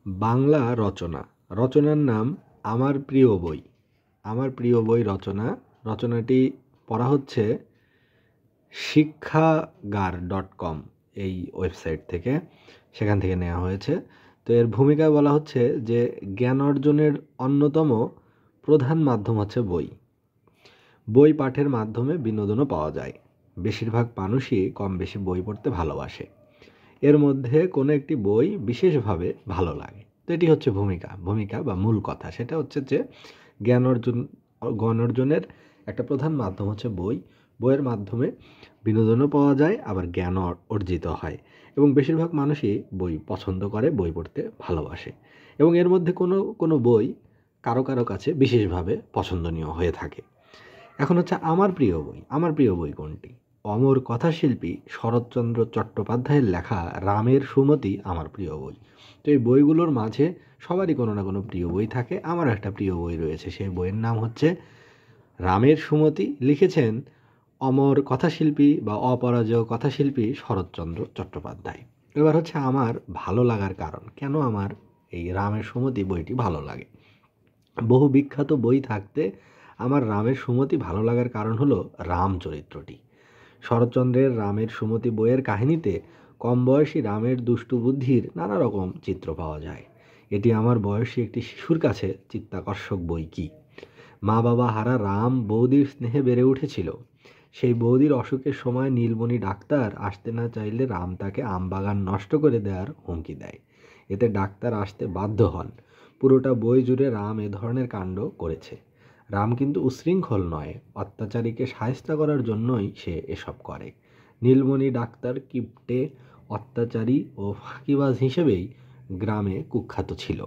বাংলা রচনা। রচনার নাম আমার প্রিয় বই। আমার প্রিয় বই রচনাটি পড়া হচ্ছে শিক্ষাগার.com এই ওয়েবসাইট থেকে, সেখান থেকে নেওয়া হয়েছে। তো এর ভূমিকায় বলা হচ্ছে যে জ্ঞান অর্জনের অন্যতম প্রধান মাধ্যম হচ্ছে বই। বই পাঠের মাধ্যমে বিনোদনও পাওয়া যায়। বেশিরভাগ মানুষই কম বেশি বই পড়তে ভালোবাসে। এর মধ্যে কোনো একটি বই বিশেষভাবে ভালো লাগে। তো এটি হচ্ছে ভূমিকা বা মূল কথা। সেটা হচ্ছে যে জ্ঞান অর্জনের একটা প্রধান মাধ্যম হচ্ছে বই। বইয়ের মাধ্যমে বিনোদনও পাওয়া যায়, আবার জ্ঞানও অর্জিত হয়। এবং বেশিরভাগ মানুষই বই পছন্দ করে, বই পড়তে ভালোবাসে। এবং এর মধ্যে কোনো বই কারো কাছে বিশেষভাবে পছন্দনীয় হয়ে থাকে। এখন হচ্ছে আমার প্রিয় বই কোনটি? অমর কথাশিল্পী শরৎচন্দ্র চট্টোপাধ্যায়ের লেখা রামের সুমতি আমার প্রিয় বই। তো এই বইগুলোর মাঝে সবারই কোনো না কোনো প্রিয় বই থাকে। আমার একটা প্রিয় বই রয়েছে, সেই বইয়ের নাম হচ্ছে রামের সুমতি। লিখেছেন অমর কথাশিল্পী বা অপরাজেয় কথাশিল্পী শরৎচন্দ্র চট্টোপাধ্যায়। এবার হচ্ছে আমার ভালো লাগার কারণ, কেন আমার এই রামের সুমতি বইটি ভালো লাগে। বহু বিখ্যাত বই থাকতে আমার রামের সুমতি ভালো লাগার কারণ হলো রাম চরিত্রটি। শরৎচন্দ্রের রামের সুমতি বইয়ের কাহিনীতে কম বয়সী রামের দুষ্টু বুদ্ধির নানা রকম চিত্র পাওয়া যায়। এটি আমার বয়সী একটি শিশুর কাছে চিত্তাকর্ষক বই কি। মা বাবা হারা রাম বৌদির স্নেহে বেড়ে উঠেছিল। সেই বৌদির অসুখের সময় নীলমণি ডাক্তার আসতে না চাইলে রাম তাকে আমবাগান নষ্ট করে দেওয়ার হুমকি দেয়। এতে ডাক্তার আসতে বাধ্য হন। পুরোটা বই জুড়ে রাম এ ধরনের কাণ্ড করেছে। রাম কিন্তু উচ্ছৃঙ্খল নয়, অত্যাচারীকে শায়েস্তা করার জন্যই সে এসব করে। নীলমণি ডাক্তার কিপ্টে, অত্যাচারী ও ফাঁকিবাজ হিসেবেই গ্রামে কুখ্যাত ছিল।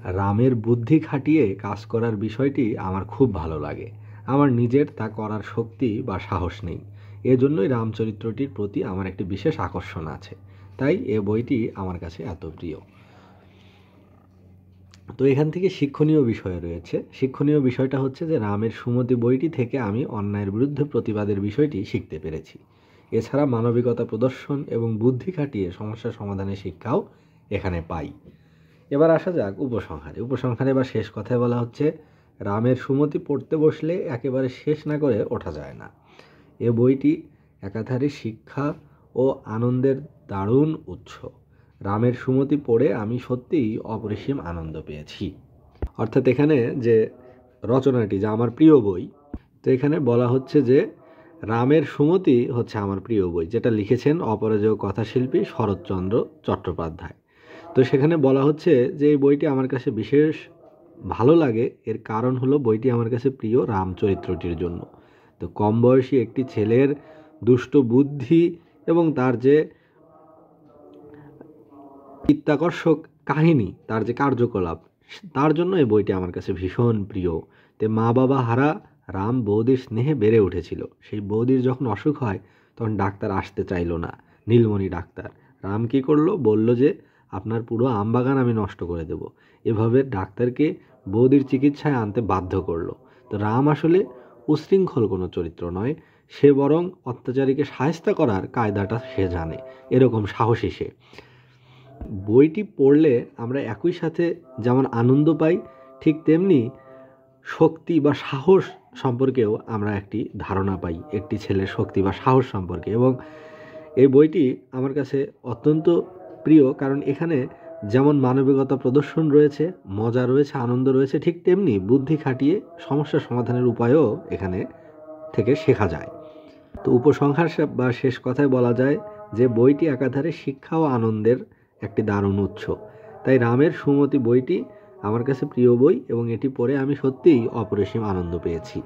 রামের বুদ্ধি খাটিয়ে কাজ করার বিষয়টি আমার খুব ভালো লাগে। আমার নিজের তা করার শক্তি বা সাহস নেই। এজন্যই রামচরিত্রটির প্রতি আমার একটি বিশেষ আকর্ষণ আছে। তাই এ বইটি আমার কাছে এত প্রিয়। তো এখান থেকে শিক্ষণীয় বিষয় রয়েছে। শিক্ষণীয় বিষয়টা হচ্ছে যে রামের সুমতি বইটি থেকে আমি অন্যায়ের বিরুদ্ধে প্রতিবাদের বিষয়টি শিখতে পেরেছি। এছাড়া মানবিকতা প্রদর্শন এবং বুদ্ধি খাটিয়ে সমস্যা সমাধানের শিক্ষাও এখানে পাই। এবার আসা যাক উপসংহারে বা শেষ কথায় বলা হচ্ছে রামের সুমতি পড়তে বসলে একেবারে শেষ না করে ওঠা যায় না। এ বইটি একাধারে শিক্ষা ও আনন্দের দারুণ উৎস। রামের সুমতি পড়ে আমি সত্যিই অপরিসীম আনন্দ পেয়েছি। অর্থাৎ এখানে যে রচনাটি, যা আমার প্রিয় বই, তো এখানে বলা হচ্ছে যে রামের সুমতি হচ্ছে আমার প্রিয় বই, যেটা লিখেছেন অপরাজেয় কথাশিল্পী শরৎচন্দ্র চট্টোপাধ্যায়। তো সেখানে বলা হচ্ছে যে এই বইটি আমার কাছে বিশেষ ভালো লাগে। এর কারণ হলো বইটি আমার কাছে প্রিয় রাম চরিত্রটির জন্য। তো কম বয়সী একটি ছেলের দুষ্ট বুদ্ধি এবং তার যে চিত্তাকর্ষক কাহিনী, তার যে কার্যকলাপ, তার জন্য এই বইটি আমার কাছে ভীষণ প্রিয়। তে মা বাবা হারা রাম বৌদির স্নেহে বেড়ে উঠেছিল। সেই বৌদির যখন অসুখ হয় তখন ডাক্তার আসতে চাইল না, নীলমণি ডাক্তার। রাম কী করলো? বলল যে আপনার পুরো আমবাগান আমি নষ্ট করে দেব। এভাবে ডাক্তারকে বৌদির চিকিৎসায় আনতে বাধ্য করলো। তো রাম আসলে উচ্ছৃঙ্খল কোনো চরিত্র নয়, সে বরং অত্যাচারীকে শায়েস্তা করার কায়দাটা সে জানে, এরকম সাহসী সে। বইটি পড়লে আমরা একই সাথে যেমন আনন্দ পাই, ঠিক তেমনি শক্তি বা সাহস সম্পর্কেও আমরা একটি ধারণা পাই, একটি ছেলের শক্তি বা সাহস সম্পর্কে। এবং এই বইটি আমার কাছে অত্যন্ত প্রিয়, কারণ এখানে যেমন মানবিকতা প্রদর্শন রয়েছে, মজা রয়েছে, আনন্দ রয়েছে, ঠিক তেমনি বুদ্ধি খাটিয়ে সমস্যা সমাধানের উপায়ও এখানে থেকে শেখা যায়। তো উপসংহার বা শেষ কথায় বলা যায় যে বইটি একাধারে শিক্ষা ও আনন্দের একটি দারুণ উৎস। তাই রামের সুমতি বইটি আমার কাছে প্রিয় বই এবং এটি পড়ে আমি সত্যিই অপরিসীম আনন্দ পেয়েছি।